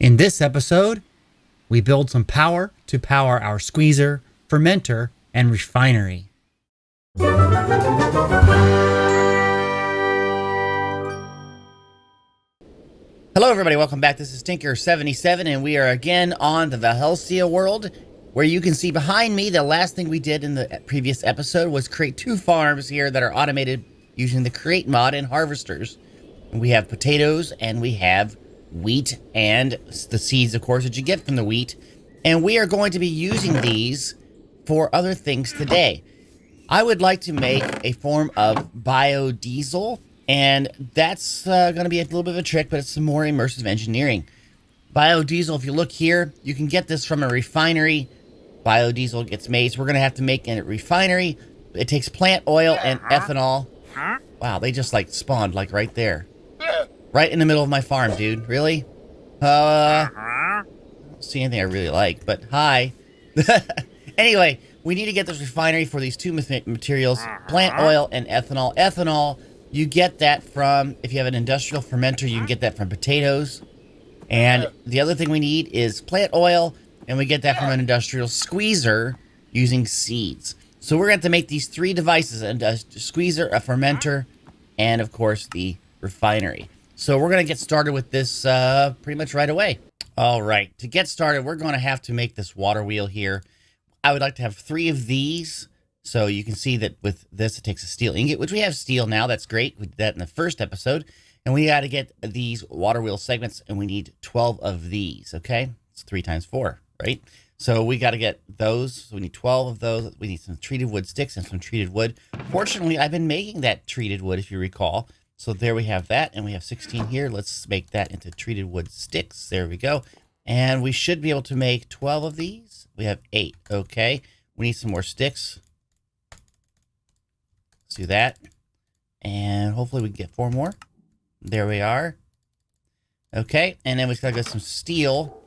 In this episode, we build some power to power our squeezer, fermenter, and refinery. Hello everybody, welcome back. This is Tinker77 and we are again on the Valhelsia world, where you can see behind me the last thing we did in the previous episode was create two farms here that are automated using the create mod and harvesters. And we have potatoes and we have wheat and the seeds, of course, that you get from the wheat. And we are going to be using these for other things today. I would like to make a form of biodiesel, and that's going to be a little bit of a trick, but it's some more immersive engineering. Biodiesel, if you look here, you can get this from a refinery. Biodiesel gets made, so we're going to have to make a refinery. It takes plant oil and ethanol. Wow, they just like spawned like right there. Right in the middle of my farm, dude. Really? I don't see anything I really like, but hi. Anyway, we need to get this refinery for these two materials, plant oil and ethanol. Ethanol, you get that from, if you have an industrial fermenter, you can get that from potatoes. And the other thing we need is plant oil, and we get that from an industrial squeezer using seeds. So we're going to have to make these three devices, a squeezer, a fermenter, and of course the refinery. So we're going to get started with this pretty much right away. All right, to get started, we're going to have to make this water wheel here. I would like to have 3 of these. So you can see that with this, it takes a steel ingot, which we have steel now. That's great. We did that in the first episode. And we got to get these water wheel segments, and we need 12 of these, okay? It's 3 times 4, right? So we got to get those. So we need 12 of those. We need some treated wood sticks and some treated wood. Fortunately, I've been making that treated wood, if you recall. So there we have that, and we have 16 here. Let's make that into treated wood sticks. There we go. And we should be able to make 12 of these. We have 8, okay? We need some more sticks. Let's do that. And hopefully we can get 4 more. There we are. Okay, and then we gotta get some steel.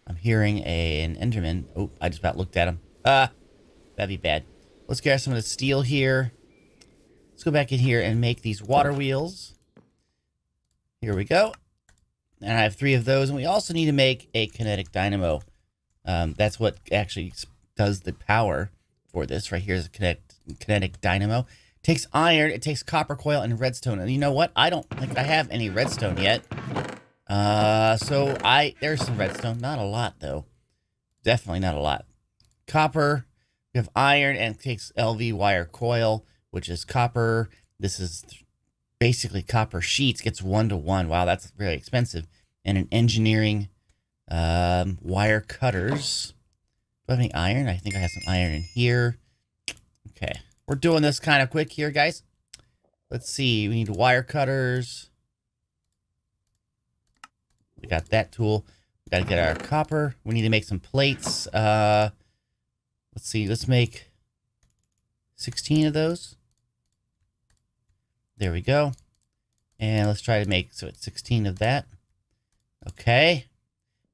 I'm hearing an Enderman. Oh, I just about looked at him. That'd be bad. Let's get some of the steel here. Let's go back in here and make these water wheels. Here we go. And I have 3 of those. And we also need to make a kinetic dynamo. That's what actually does the power for this. Right here is a kinetic dynamo. It takes iron, it takes copper coil, and redstone. And you know what? I don't think I have any redstone yet. So there's some redstone. Not a lot, though. Definitely not a lot. Copper. We have iron, and it takes LV wire coil, which is copper. This is basically copper sheets. Gets 1 to 1. Wow, that's really expensive. And an engineering wire cutters. Do I have any iron? I think I have some iron in here. Okay. We're doing this kind of quick here, guys. Let's see. We need wire cutters. We got that tool. We got to get our copper. We need to make some plates. Let's see. Let's make 16 of those. There we go. And let's try to make, so it's 16 of that. Okay.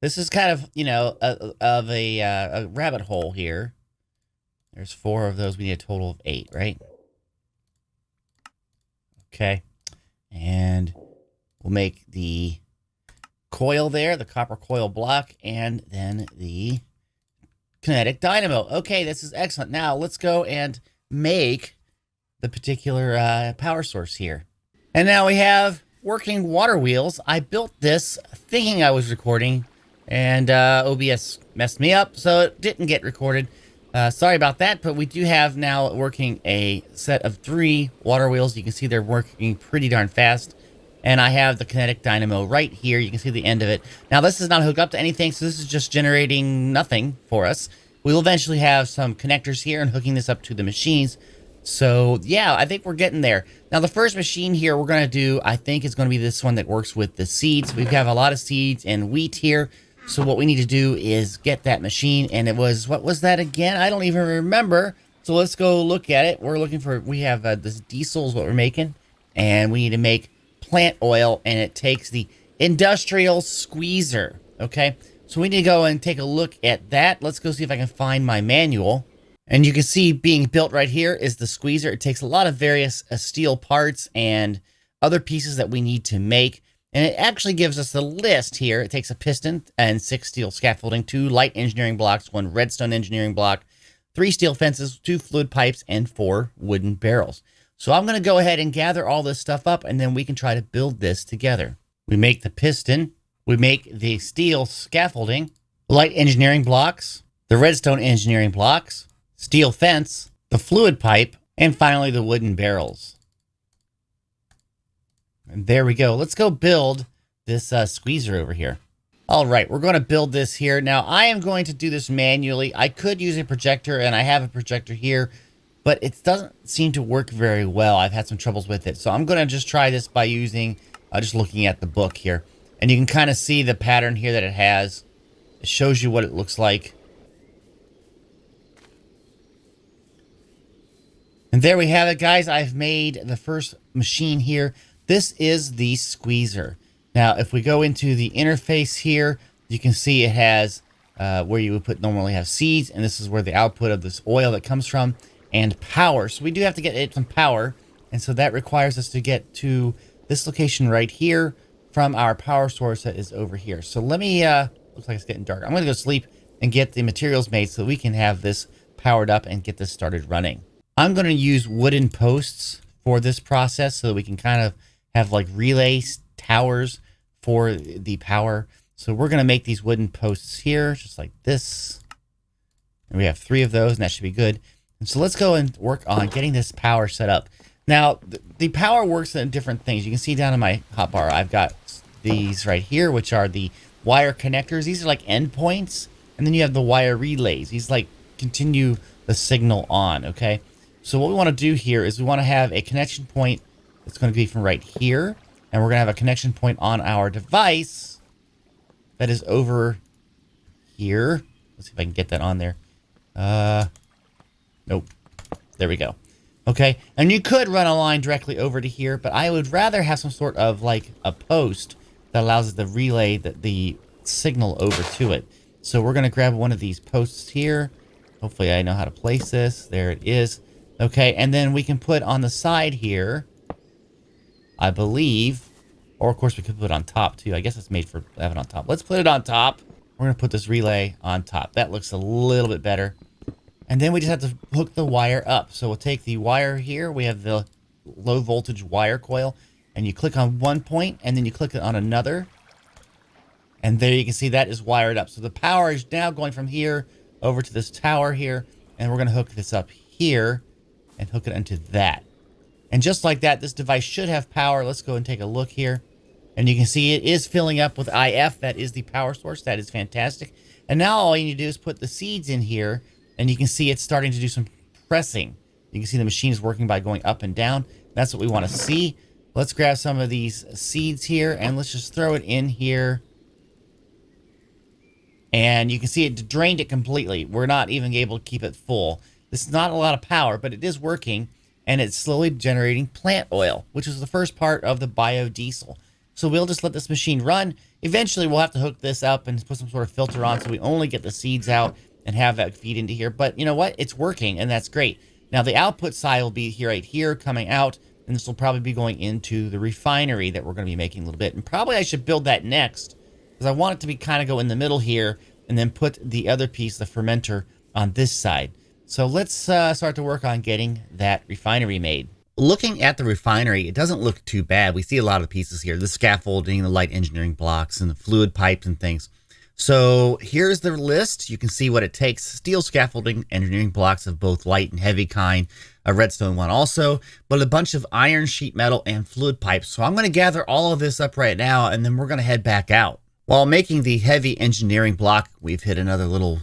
This is kind of, you know, a rabbit hole here. There's 4 of those. We need a total of 8, right? Okay. And we'll make the coil there, the copper coil block, and then the kinetic dynamo. Okay, this is excellent. Now let's go and make the particular power source here. And now we have working water wheels. I built this thinking I was recording, and OBS messed me up, so it didn't get recorded. Sorry about that, but we do have now working a set of 3 water wheels. You can see they're working pretty darn fast. And I have the kinetic dynamo right here. You can see the end of it. Now, this is not hooked up to anything, so this is just generating nothing for us. We'll eventually have some connectors here and hooking this up to the machines. So, yeah, I think we're getting there. Now, the first machine here we're going to do, I think, is going to be this one that works with the seeds. We have a lot of seeds and wheat here. So what we need to do is get that machine, and it was, what was that again? I don't even remember. So let's go look at it. We're looking for, we have this diesel is what we're making, and we need to make plant oil, and it takes the industrial squeezer, okay? So we need to go and take a look at that. Let's go see if I can find my manual. And you can see being built right here is the squeezer. It takes a lot of various steel parts and other pieces that we need to make. And it actually gives us a list here. It takes a piston and 6 steel scaffolding, 2 light engineering blocks, 1 redstone engineering block, 3 steel fences, 2 fluid pipes, and 4 wooden barrels. So I'm going to go ahead and gather all this stuff up, and then we can try to build this together. We make the piston. We make the steel scaffolding, light engineering blocks, the redstone engineering blocks, steel fence, the fluid pipe, and finally the wooden barrels. And there we go. Let's go build this squeezer over here. All right, we're going to build this here. Now, I am going to do this manually. I could use a projector, and I have a projector here, but it doesn't seem to work very well. I've had some troubles with it. So I'm going to just try this by using, just looking at the book here. And you can kind of see the pattern here that it has. It shows you what it looks like. And there we have it, guys. I've made the first machine here. This is the squeezer. Now, if we go into the interface here, you can see it has where you would normally have seeds, and this is where the output of this oil that comes from, and power. So we do have to get it some power, and so that requires us to get to this location right here from our power source that is over here. So let me, looks like it's getting dark. I'm going to go sleep and get the materials made so we can have this powered up and get this started running. I'm going to use wooden posts for this process so that we can kind of have like relay towers for the power. So we're going to make these wooden posts here, just like this. And we have 3 of those, and that should be good. And so let's go and work on getting this power set up. Now, the power works in different things. You can see down in my hotbar, I've got these right here, which are the wire connectors. These are like endpoints. And then you have the wire relays. These like continue the signal on, okay? So what we want to do here is we want to have a connection point that's going to be from right here. And we're going to have a connection point on our device that is over here. Let's see if I can get that on there. Nope. There we go. Okay. And you could run a line directly over to here, but I would rather have some sort of like a post that allows us to relay the signal over to it. So we're going to grab one of these posts here. Hopefully I know how to place this. There it is. Okay. And then we can put on the side here, I believe, or of course we could put it on top too. I guess it's made for having on top. Let's put it on top. We're going to put this relay on top. That looks a little bit better. And then we just have to hook the wire up. So we'll take the wire here. We have the low voltage wire coil. And you click on one point, and then you click it on another. And there you can see that is wired up. So the power is now going from here over to this tower here. And we're going to hook this up here and hook it into that. And just like that, this device should have power. Let's go and take a look here. And you can see it is filling up with IF. That is the power source. That is fantastic. And now all you need to do is put the seeds in here. And you can see it's starting to do some pressing. You can see the machine is working by going up and down. That's what we want to see. Let's grab some of these seeds here and let's just throw it in here. And you can see it drained it completely. We're not even able to keep it full. This is not a lot of power, but it is working. And it's slowly generating plant oil, which is the first part of the biodiesel. So we'll just let this machine run. Eventually, we'll have to hook this up and put some sort of filter on so we only get the seeds out and have that feed into here. But you know what? It's working, and that's great. Now, the output side will be here, right here, coming out, and this will probably be going into the refinery that we're going to be making a little bit. And probably I should build that next, because I want it to be kind of go in the middle here, and then put the other piece, the fermenter, on this side. So let's start to work on getting that refinery made. Looking at the refinery, it doesn't look too bad. We see a lot of pieces here, the scaffolding, the light engineering blocks, and the fluid pipes and things. So here's the list. You can see what it takes. Steel scaffolding, engineering blocks of both light and heavy kind, a redstone one also, but a bunch of iron, sheet metal, and fluid pipes. So I'm going to gather all of this up right now, and then we're going to head back out. While making the heavy engineering block, we've hit another little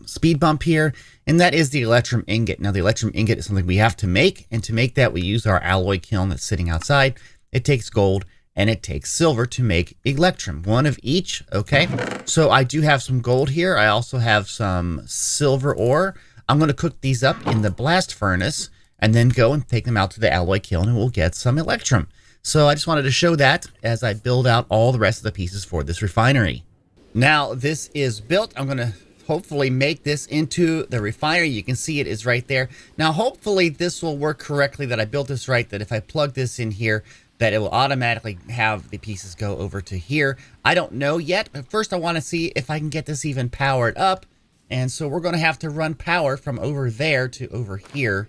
speed bump here, and that is the electrum ingot. Now, the electrum ingot is something we have to make, and to make that, we use our alloy kiln that's sitting outside. It takes gold, and it takes silver to make electrum, one of each, okay? So I do have some gold here. I also have some silver ore. I'm going to cook these up in the blast furnace and then go and take them out to the alloy kiln, and we'll get some electrum. So I just wanted to show that as I build out all the rest of the pieces for this refinery. Now this is built. I'm going to hopefully make this into the refinery. You can see it is right there. Now hopefully this will work correctly, that I built this right, that if I plug this in here, that it will automatically have the pieces go over to here. I don't know yet, but first I want to see if I can get this even powered up. And so we're going to have to run power from over there to over here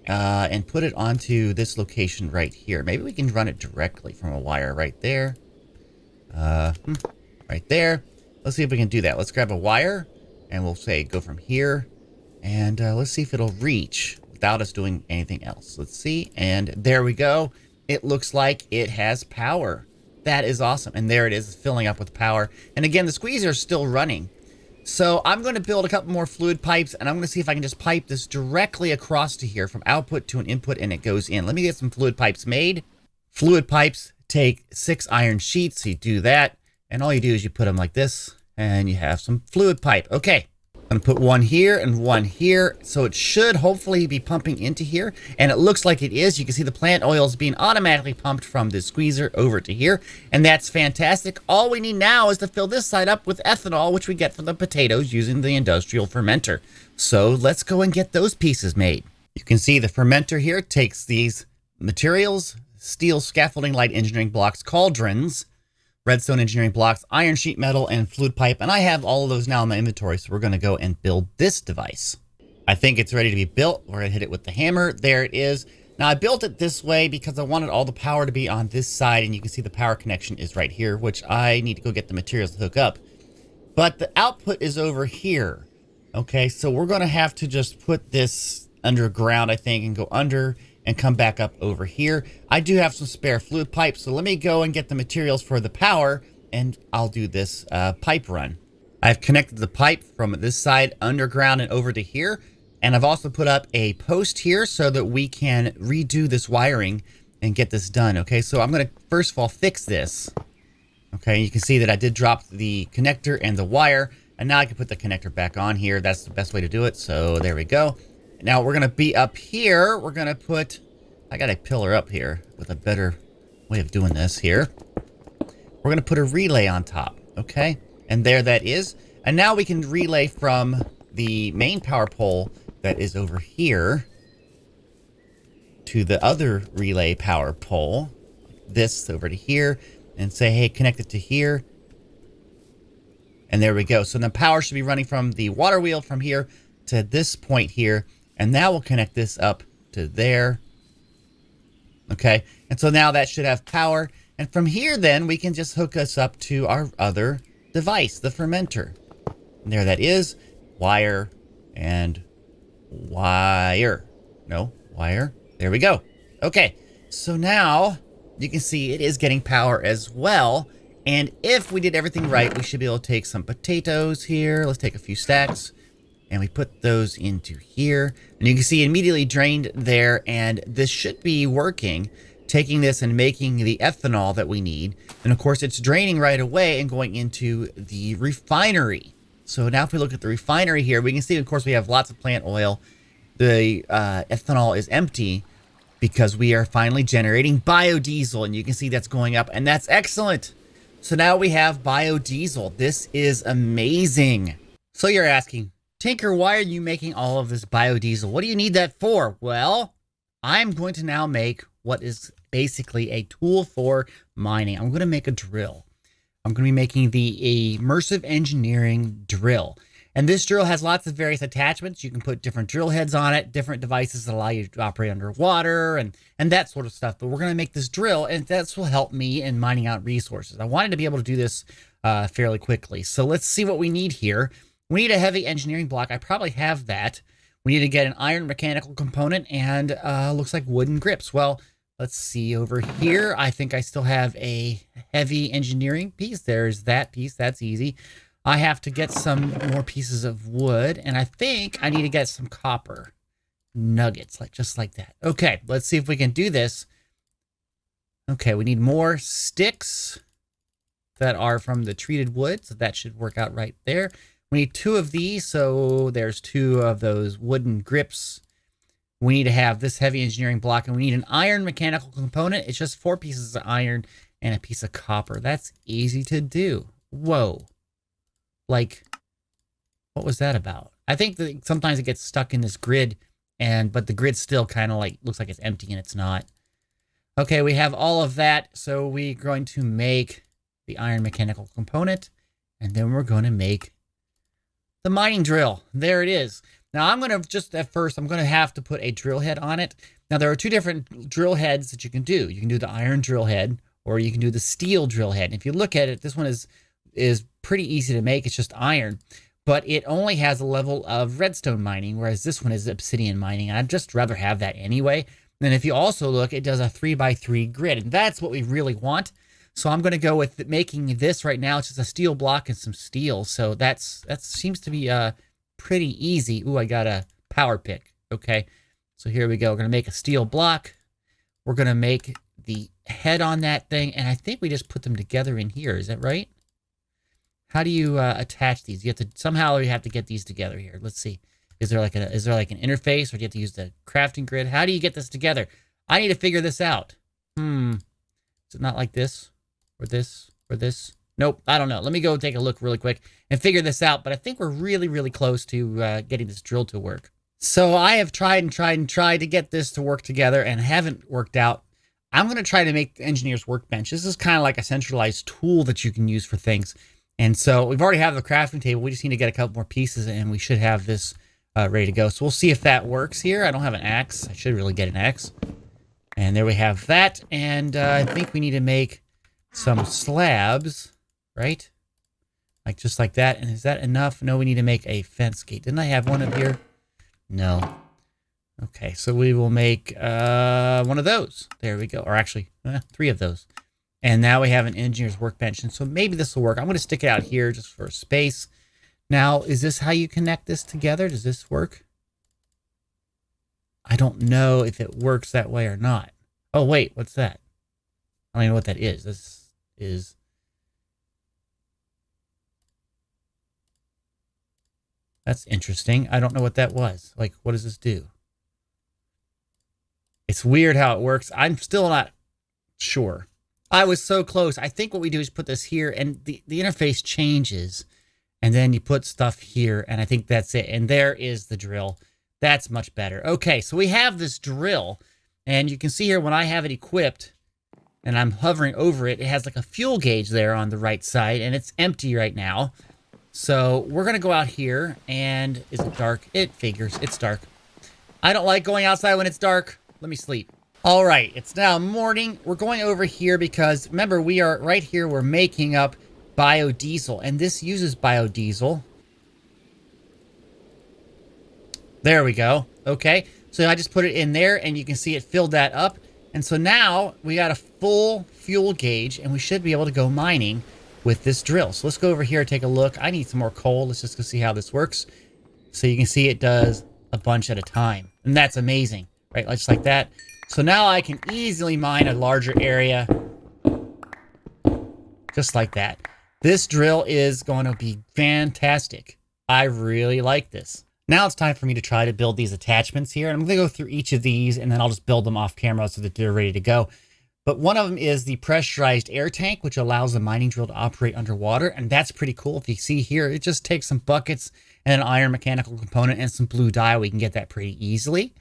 and put it onto this location right here. Maybe we can run it directly from a wire right there. Right there. Let's see if we can do that. Let's grab a wire and we'll say go from here. And let's see if it'll reach without us doing anything else. Let's see. And there we go. It looks like it has power. That is awesome. And there it is, filling up with power. And again, the squeezer is still running. So I'm going to build a couple more fluid pipes, and I'm going to see if I can just pipe this directly across to here from output to an input, and it goes in. Let me get some fluid pipes made. Fluid pipes take 6 iron sheets. So you do that, and all you do is you put them like this, and you have some fluid pipe. Okay. I'm going to put one here and one here, so it should hopefully be pumping into here, and it looks like it is. You can see the plant oil is being automatically pumped from the squeezer over to here, and that's fantastic. All we need now is to fill this side up with ethanol, which we get from the potatoes using the industrial fermenter. So let's go and get those pieces made. You can see the fermenter here takes these materials: steel scaffolding, light engineering blocks, cauldrons, redstone engineering blocks, iron sheet metal, and fluid pipe. And I have all of those now in my inventory, so we're going to go and build this device. I think it's ready to be built. We're going to hit it with the hammer. There it is. Now, I built it this way because I wanted all the power to be on this side, and you can see the power connection is right here, which I need to go get the materials to hook up. But the output is over here. Okay, so we're going to have to just put this underground, I think, and go under and come back up over here. I do have some spare fluid pipes, so let me go and get the materials for the power, and I'll do this pipe run. I've connected the pipe from this side underground and over to here, and I've also put up a post here so that we can redo this wiring and get this done. Okay, so I'm going to first of all fix this. Okay, you can see that I did drop the connector and the wire, and now I can put the connector back on here. That's the best way to do it, so there we go. Now we're going to be up here. We're going to put, I got a pillar up here with a better way of doing this here. We're going to put a relay on top, okay? And there that is. And now we can relay from the main power pole that is over here to the other relay power pole, this over to here, and say, hey, connect it to here. And there we go. So the power should be running from the water wheel from here to this point here. And now we'll connect this up to there. Okay. And so now that should have power. And from here, then, we can just hook us up to our other device, the fermenter. And there that is. Wire and wire. No, wire. There we go. Okay. So now you can see it is getting power as well. And if we did everything right, we should be able to take some potatoes here. Let's take a few stacks. And we put those into here. And you can see it immediately drained there. And this should be working, taking this and making the ethanol that we need. And of course, it's draining right away and going into the refinery. So now if we look at the refinery here, we can see, of course, we have lots of plant oil. The ethanol is empty because we are finally generating biodiesel. And you can see that's going up, and that's excellent. So now we have biodiesel. This is amazing. So you're asking, Tinker, why are you making all of this biodiesel? What do you need that for? Well, I'm going to now make what is basically a tool for mining. I'm going to make a drill. I'm going to be making the Immersive Engineering drill. And this drill has lots of various attachments. You can put different drill heads on it, different devices that allow you to operate underwater and that sort of stuff. But we're going to make this drill, and that will help me in mining out resources. I wanted to be able to do this fairly quickly. So let's see what we need here. We need a heavy engineering block. I probably have that. We need to get an iron mechanical component and looks like wooden grips. Well, let's see over here. I think I still have a heavy engineering piece. There's that piece. That's easy. I have to get some more pieces of wood, and I think I need to get some copper nuggets, just like that. Okay, let's see if we can do this. Okay, we need more sticks that are from the treated wood, so that should work out right there. We need 2 of these, so there's 2 of those wooden grips. We need to have this heavy engineering block, and we need an iron mechanical component. It's just 4 pieces of iron and a piece of copper. That's easy to do. Whoa. Like, what was that about? I think that sometimes it gets stuck in this grid, but the grid still kind of looks like it's empty, and it's not. Okay, we have all of that. So we're going to make the iron mechanical component, and then we're going to make the mining drill. There it is. Now I'm going to just at first, I'm going to have to put a drill head on it. Now there are two different drill heads that you can do. You can do the iron drill head, or you can do the steel drill head. And if you look at it, this one is pretty easy to make. It's just iron, but it only has a level of redstone mining, whereas this one is obsidian mining. And I'd just rather have that anyway. And if you also look, it does a 3x3 grid, and that's what we really want. So I'm going to go with making this right now. It's just a steel block and some steel. So that seems to be pretty easy. Ooh, I got a power pick. Okay, so here we go. We're going to make a steel block. We're going to make the head on that thing, and I think we just put them together in here. Is that right? How do you attach these? You have to somehow you have to get these together here. Let's see. Is there like an interface, or do you have to use the crafting grid? How do you get this together? I need to figure this out. Is it not like this, or this, or this? Nope, I don't know. Let me go take a look really quick and figure this out. But I think we're really, really close to getting this drill to work. So I have tried and tried and tried to get this to work together and haven't worked out. I'm going to try to make the engineer's workbench. This is kind of like a centralized tool that you can use for things. And so we've already have the crafting table. We just need to get a couple more pieces, and we should have this ready to go. So we'll see if that works here. I don't have an axe. I should really get an axe. And there we have that. And I think we need to make some slabs, right? Like just like that. And is that enough? No, we need to make a fence gate. Didn't I have one up here? No. Okay, so we will make one of those. There we go. Or actually, 3 of those. And now we have an engineer's workbench. And so maybe this will work. I'm going to stick it out here just for space. Now, is this how you connect this together? Does this work? I don't know if it works that way or not. Oh, wait, what's that? I don't even know what that is. This is... That's interesting. I don't know what that was. Like, what does this do? It's weird how it works. I'm still not sure. I was so close. I think what we do is put this here, and the interface changes. And then you put stuff here, and I think that's it. And there is the drill. That's much better. Okay, so we have this drill, and you can see here when I have it equipped, and I'm hovering over it, it has like a fuel gauge there on the right side, and it's empty right now. So we're going to go out here, and is it dark? It figures. It's dark. I don't like going outside when it's dark. Let me sleep. All right, it's now morning. We're going over here because, remember, we are right here. We're making up BioDiesel, and this uses BioDiesel. There we go. Okay, so I just put it in there, and you can see it filled that up. And so now we got a full fuel gauge, and we should be able to go mining with this drill. So let's go over here and take a look. I need some more coal. Let's just go see how this works. So you can see it does a bunch at a time, and that's amazing, right? Just like that. So now I can easily mine a larger area, just like that. This drill is going to be fantastic. I really like this. Now it's time for me to try to build these attachments here. And I'm going to go through each of these, and then I'll just build them off camera so that they're ready to go. But one of them is the pressurized air tank, which allows the mining drill to operate underwater. And that's pretty cool. If you see here, it just takes some buckets and an iron mechanical component and some blue dye. We can get that pretty easily.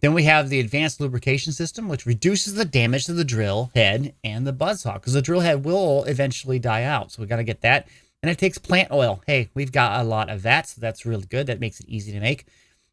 Then we have the advanced lubrication system, which reduces the damage to the drill head and the buzzsaw, because the drill head will eventually die out. So we got to get that. And it takes plant oil. Hey, we've got a lot of that, so that's really good. That makes it easy to make.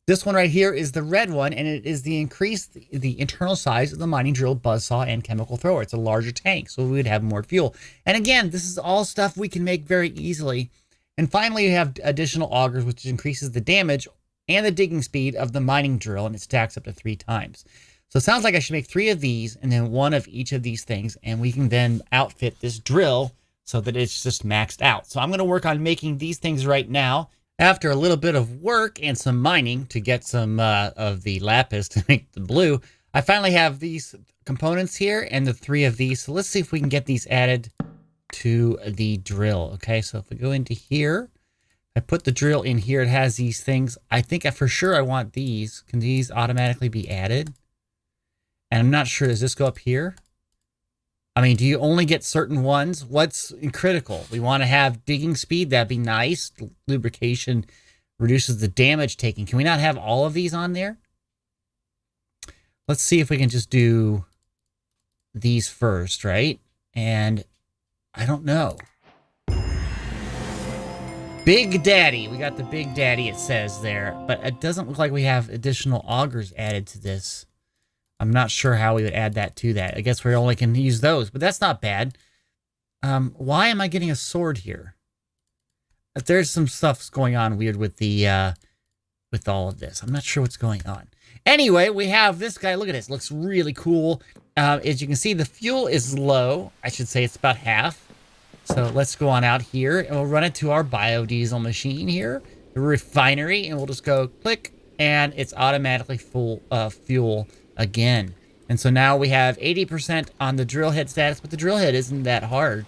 This one right here is the red one, and it is the internal size of the mining drill, buzzsaw, and chemical thrower. It's a larger tank, so we would have more fuel. And again, this is all stuff we can make very easily. And finally, you have additional augers, which increases the damage and the digging speed of the mining drill, and it stacks up to 3 times. So it sounds like I should make 3 of these and then 1 of each of these things, and we can then outfit this drill so that it's just maxed out. So I'm going to work on making these things right now. After a little bit of work and some mining to get some of the lapis to make the blue, I finally have these components here and the 3 of these. So let's see if we can get these added to the drill. Okay, so if we go into here, I put the drill in here. It has these things. I think for sure I want these. Can these automatically be added? And I'm not sure. Does this go up here? I mean, do you only get certain ones? What's critical? We want to have digging speed. That'd be nice. Lubrication reduces the damage taken. Can we not have all of these on there? Let's see if we can just do these first, right? And I don't know. Big Daddy. We got the Big Daddy, it says there. But it doesn't look like we have additional augers added to this. I'm not sure how we would add that to that. I guess we only can use those, but that's not bad. Why am I getting a sword here? There's some stuff going on weird with the with all of this. I'm not sure what's going on. Anyway, we have this guy. Look at this. Looks really cool. As you can see, the fuel is low. I should say it's about half. So let's go on out here, and we'll run it to our biodiesel machine here, the refinery, and we'll just go click, and it's automatically full fuel again. And so now we have 80% on the drill head status, but the drill head isn't that hard.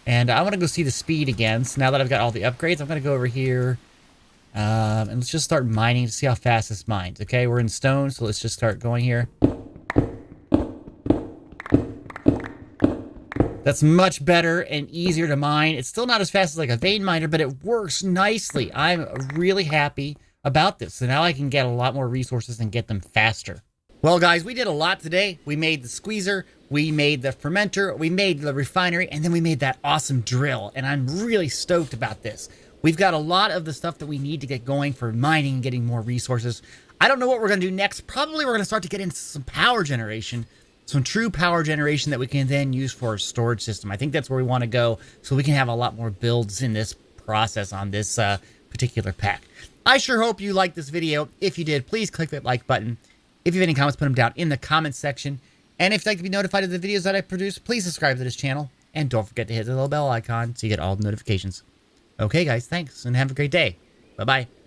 And I want to go see the speed again. So now that I've got all the upgrades, I'm going to go over here, and let's just start mining to see how fast this mines. Okay, we're in stone, so let's just start going here. That's much better and easier to mine. It's still not as fast as like a vein miner, but it works nicely. I'm really happy about this. So now I can get a lot more resources and get them faster. Well, guys, we did a lot today. We made the squeezer, we made the fermenter, we made the refinery, and then we made that awesome drill. And I'm really stoked about this. We've got a lot of the stuff that we need to get going for mining and getting more resources. I don't know what we're going to do next. Probably we're going to start to get into some power generation. Some true power generation that we can then use for our storage system. I think that's where we want to go, so we can have a lot more builds in this process on this particular pack. I sure hope you liked this video. If you did, please click that like button. If you have any comments, put them down in the comments section. And if you'd like to be notified of the videos that I produce, please subscribe to this channel. And don't forget to hit the little bell icon so you get all the notifications. Okay, guys, thanks, and have a great day. Bye-bye.